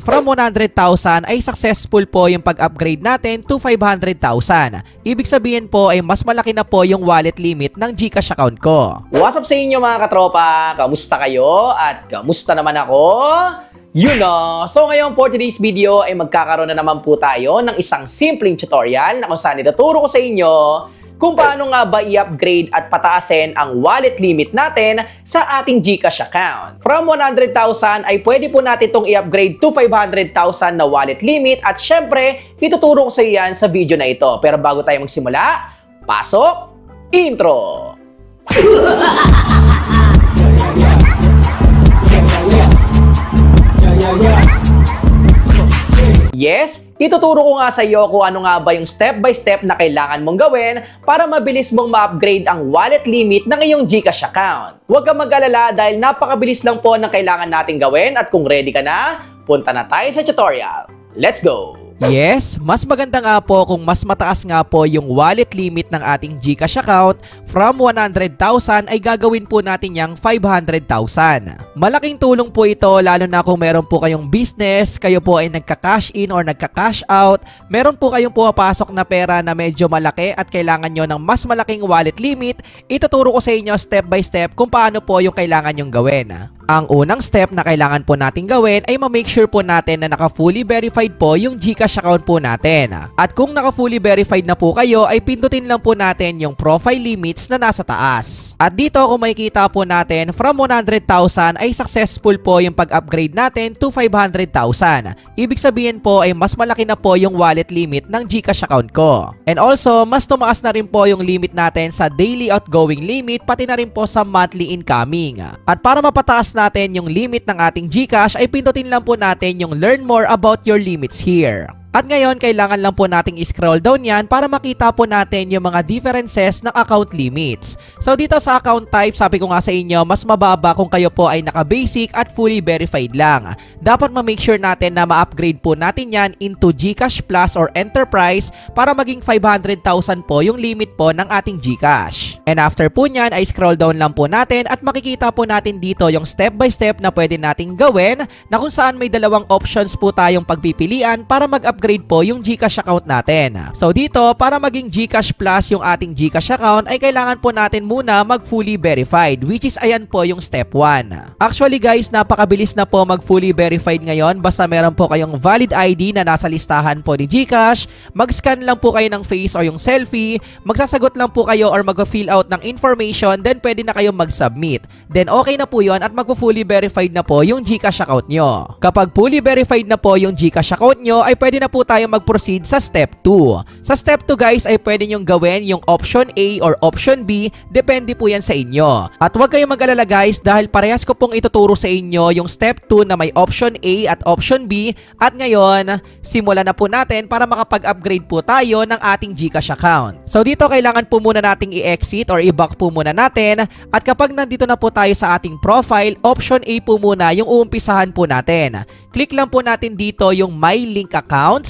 from 100,000 ay successful po yung pag-upgrade natin to 500,000. Ibig sabihin po ay mas malaki na po yung wallet limit ng GCash account ko. What's up sa inyo mga katropa? Kamusta kayo? At kamusta naman ako? You know! So ngayon for today's video ay magkakaroon na naman po tayo ng isang simpleng tutorial na kung saan ituturo ko sa inyo kung paano nga ba i-upgrade at pataasin ang wallet limit natin sa ating GCash account. From 100,000 ay pwede po natin itong i-upgrade to 500,000 na wallet limit at syempre, ituturo ko sa iyan sa video na ito. Pero bago tayo magsimula, pasok! Intro! Yes, ituturo ko nga sa iyo kung ano nga ba yung step-by-step na kailangan mong gawin para mabilis mong ma-upgrade ang wallet limit ng iyong GCash account. Huwag kang mag-alala dahil napakabilis lang po ng kailangan nating gawin at kung ready ka na, punta na tayo sa tutorial. Let's go! Yes, mas maganda nga po kung mas mataas nga po yung wallet limit ng ating GCash account. From 100,000 ay gagawin po natin yung 500,000. Malaking tulong po ito lalo na kung meron po kayong business, kayo po ay nagka-cash in or nagka-cash out, meron po kayong pumapasok na pera na medyo malaki at kailangan nyo ng mas malaking wallet limit, ituturo ko sa inyo step by step kung paano po yung kailangan nyong gawin. Ang unang step na kailangan po natin gawin ay ma-make sure po natin na naka-fully verified po yung GCash account po natin. At kung naka-fully verified na po kayo, ay pindutin lang po natin yung profile limits na nasa taas. At dito kung makikita po natin, from 100,000 ay successful po yung pag-upgrade natin to 500,000. Ibig sabihin po ay mas malaki na po yung wallet limit ng GCash account ko. And also, mas tumaas na rin po yung limit natin sa daily outgoing limit, pati na rin po sa monthly incoming. At para mapataas natin yung limit ng ating GCash ay pindutin lang po natin yung learn more about your limits here. At ngayon, kailangan lang po nating i-scroll down yan para makita po natin yung mga differences ng account limits. So dito sa account type, sabi ko nga sa inyo, mas mababa kung kayo po ay naka-basic at fully verified lang. Dapat ma-make sure natin na ma-upgrade po natin yan into GCash Plus or Enterprise para maging 500,000 po yung limit po ng ating GCash. And after po nyan, ay scroll down lang po natin at makikita po natin dito yung step by step na pwede nating gawin na kung saan may dalawang options po tayong pagpipilian para mag-upgrade po yung GCash account natin. So dito, para maging GCash Plus yung ating GCash account ay kailangan po natin muna mag-fully verified, which is ayan po yung step 1. Actually guys, napakabilis na po mag-fully verified ngayon basta meron po kayong valid ID na nasa listahan po ni GCash, mag-scan lang po kayo ng face o yung selfie, magsasagot lang po kayo or mag-fill out ng information, then pwede na kayo mag-submit. Then okay na po yun at mag-fully verified na po yung GCash account nyo. Kapag fully verified na po yung GCash account nyo, ay pwede na po tayo mag-proceed sa step 2. Sa step 2 guys ay pwede nyong gawin yung option A or option B, depende po yan sa inyo. At huwag kayong mag-alala guys dahil parehas ko pong ituturo sa inyo yung step 2 na may option A at option B. At ngayon, simulan na po natin para makapag-upgrade po tayo ng ating GCash account. So dito kailangan po muna nating i-exit or i-back po muna natin. At kapag nandito na po tayo sa ating profile, option A po muna yung uumpisahan po natin. Click lang po natin dito yung My Link Accounts.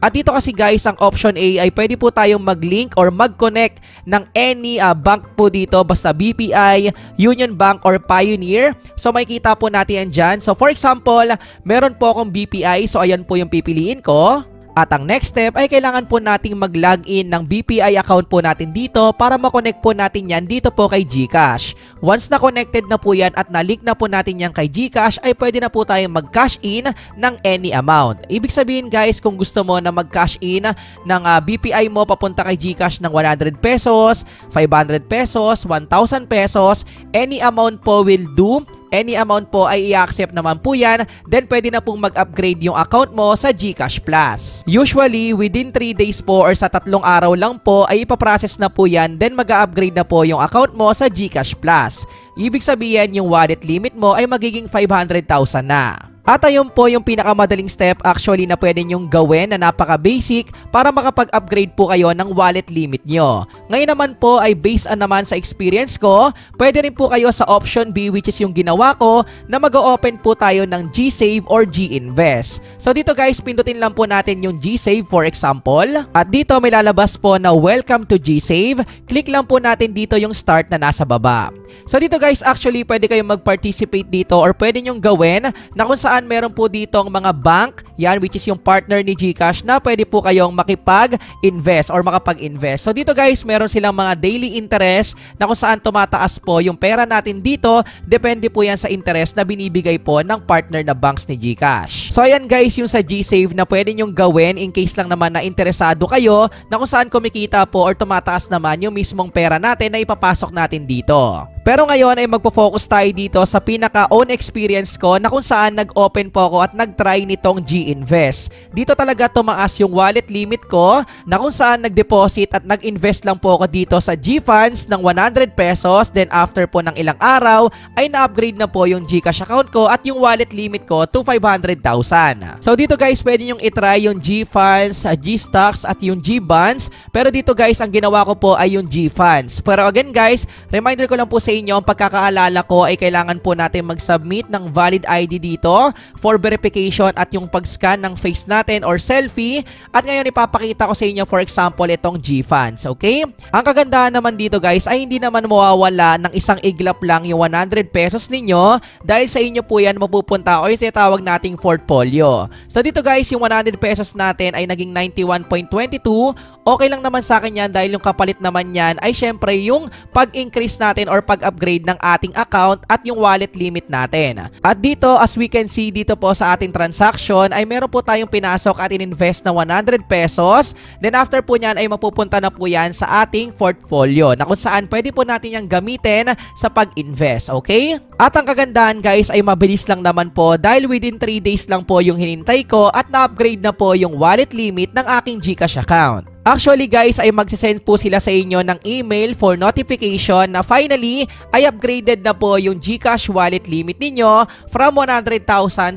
At dito kasi guys, ang option A ay pwede po tayong mag-link or mag-connect ng any bank po dito, basta BPI, Union Bank, or Pioneer. So makikita po natin yan dyan. So for example, meron po akong BPI, so ayan po yung pipiliin ko. At ang next step ay kailangan po nating mag-login ng BPI account po natin dito para makonect po natin yan dito po kay GCash. Once na connected na po yan at na-link na po natin yan kay GCash ay pwede na po tayong mag-cash in ng any amount. Ibig sabihin guys, kung gusto mo na mag-cash in ng BPI mo papunta kay GCash ng 100 pesos, 500 pesos, 1,000 pesos, any amount po will do. Any amount po ay i-accept naman po yan, then pwede na pong mag-upgrade yung account mo sa GCash Plus. Usually, within 3 days po or sa 3 araw lang po ay ipaprocess na po yan, then mag-upgrade na po yung account mo sa GCash Plus. Ibig sabihin yung wallet limit mo ay magiging 500,000 na. At ayun po yung pinakamadaling step actually na pwede nyong gawin na napaka-basic para makapag-upgrade po kayo ng wallet limit nyo. Ngayon naman po ay based naman sa experience ko, pwede rin po kayo sa option B which is yung ginawa ko na mag-o-open po tayo ng GSave or GInvest. So dito guys, pindutin lang po natin yung GSave for example. At dito may lalabas po na welcome to GSave. Click lang po natin dito yung start na nasa baba. So dito guys, actually pwede kayong mag-participate dito or pwede nyong gawin na kung saan saan meron po ditong mga bank, yan, which is yung partner ni GCash na pwede po kayong makipag-invest or makapag-invest. So dito guys, meron silang mga daily interest na kung saan tumataas po yung pera natin dito. Depende po yan sa interest na binibigay po ng partner na banks ni GCash. So ayan guys, yung sa GSave na pwede nyong gawin in case lang naman na interesado kayo na kung saan kumikita po or tumataas naman yung mismong pera natin na ipapasok natin dito. Pero ngayon ay magpo-focus tayo dito sa pinaka-own experience ko na kung saan nag-open po ako at nag-try nitong G-Invest. Dito talaga tumaas yung wallet limit ko na kung saan nag-deposit at nag-invest lang po ako dito sa G-Funds ng 100 pesos. Then after po ng ilang araw ay na-upgrade na po yung GCash account ko at yung wallet limit ko to 500,000. So dito guys, pwede nyong itry yung G-Funds, G-Stocks at yung G-Bonds. Pero dito guys, ang ginawa ko po ay yung G-Funds. Pero again guys, reminder ko lang po sa inyo, ang pagkakaalala ko ay kailangan po natin mag-submit ng valid ID dito for verification at yung pag-scan ng face natin or selfie. At ngayon ipapakita ko sa inyo for example itong G-Funds, okay? Ang kagandahan naman dito guys ay hindi naman mawawala ng isang iglap lang yung 100 pesos ninyo dahil sa inyo po yan mapupunta o yung tinatawag nating portfolio. So dito guys, yung 100 pesos natin ay naging 91.22. Okay lang naman sa akin yan dahil yung kapalit naman yan ay syempre yung pag-increase natin or pag-upgrade ng ating account at yung wallet limit natin. At dito, as we can see dito po sa ating transaction ay meron po tayong pinasok at in-invest na 100 pesos. Then after po nyan ay mapupunta na po yan sa ating portfolio na kung saan pwede po natin yung gamitin sa pag-invest, okay? At ang kagandahan guys ay mabilis lang naman po dahil within 3 days lang po yung hinintay ko at na-upgrade na po yung wallet limit ng aking GCash account. Actually guys, ay magsisend po sila sa inyo ng email for notification na finally ay upgraded na po yung GCash wallet limit ninyo from 100,000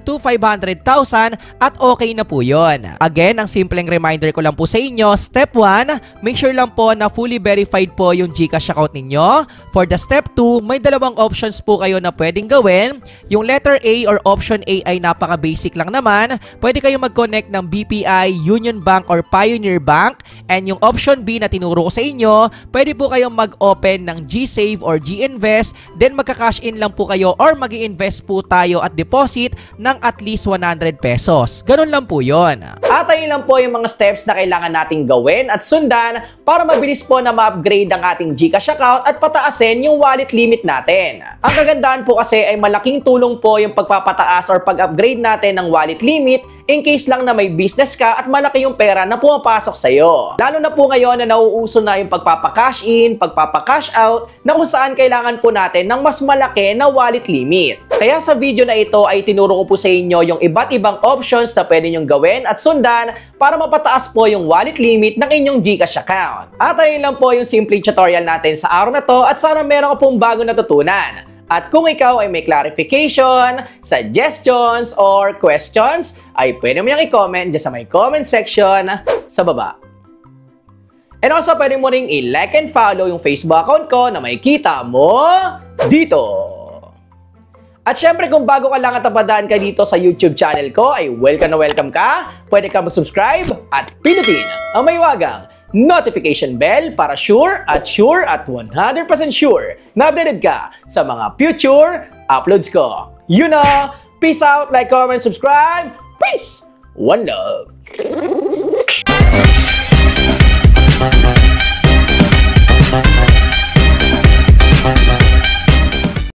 to 500,000 at okay na po yun. Again, ang simpleng reminder ko lang po sa inyo, step 1, make sure lang po na fully verified po yung GCash account ninyo. For the step 2, may dalawang options po kayo na pwedeng gawin. Yung letter A or option A ay napaka-basic lang naman. Pwede kayo mag-connect ng BPI, Union Bank or Pioneer Bank. And yung option B na tinuro ko sa inyo, pwede po kayong mag-open ng GSave or G-Invest, then magka-cash in lang po kayo or mag-i-invest po tayo at deposit ng at least 100 pesos. Ganun lang po yon. At ayun lang po yung mga steps na kailangan nating gawin at sundan para mabilis po na ma-upgrade ang ating GCash account at pataasin yung wallet limit natin. Ang kagandahan po kasi ay malaking tulong po yung pagpapataas or pag-upgrade natin ng wallet limit in case lang na may business ka at malaki yung pera na pumapasok sa'yo. Lalo na po ngayon na nauuso na yung pagpapa-cash in, pagpapa-cash out na kung saan kailangan po natin ng mas malaki na wallet limit. Kaya sa video na ito ay tinuro ko po sa inyo yung iba't ibang options na pwede nyong gawin at sundan para mapataas po yung wallet limit ng inyong GCash account. At ayun lang po yung simple tutorial natin sa araw na to at sana meron ka pong bagong natutunan. At kung ikaw ay may clarification, suggestions, or questions, ay pwede mo yung i-comment dyan sa may comment section sa baba. And also, pwede mo ring i-like and follow yung Facebook account ko na makikita mo dito. At syempre, kung bago ka lang at napadaan ka dito sa YouTube channel ko, ay welcome na welcome ka. Pwede ka mag-subscribe at pinutin ang may wagang notification bell para sure at 100% sure na updated ka sa mga future uploads ko. You know, peace out, like, comment, subscribe. Peace! One love!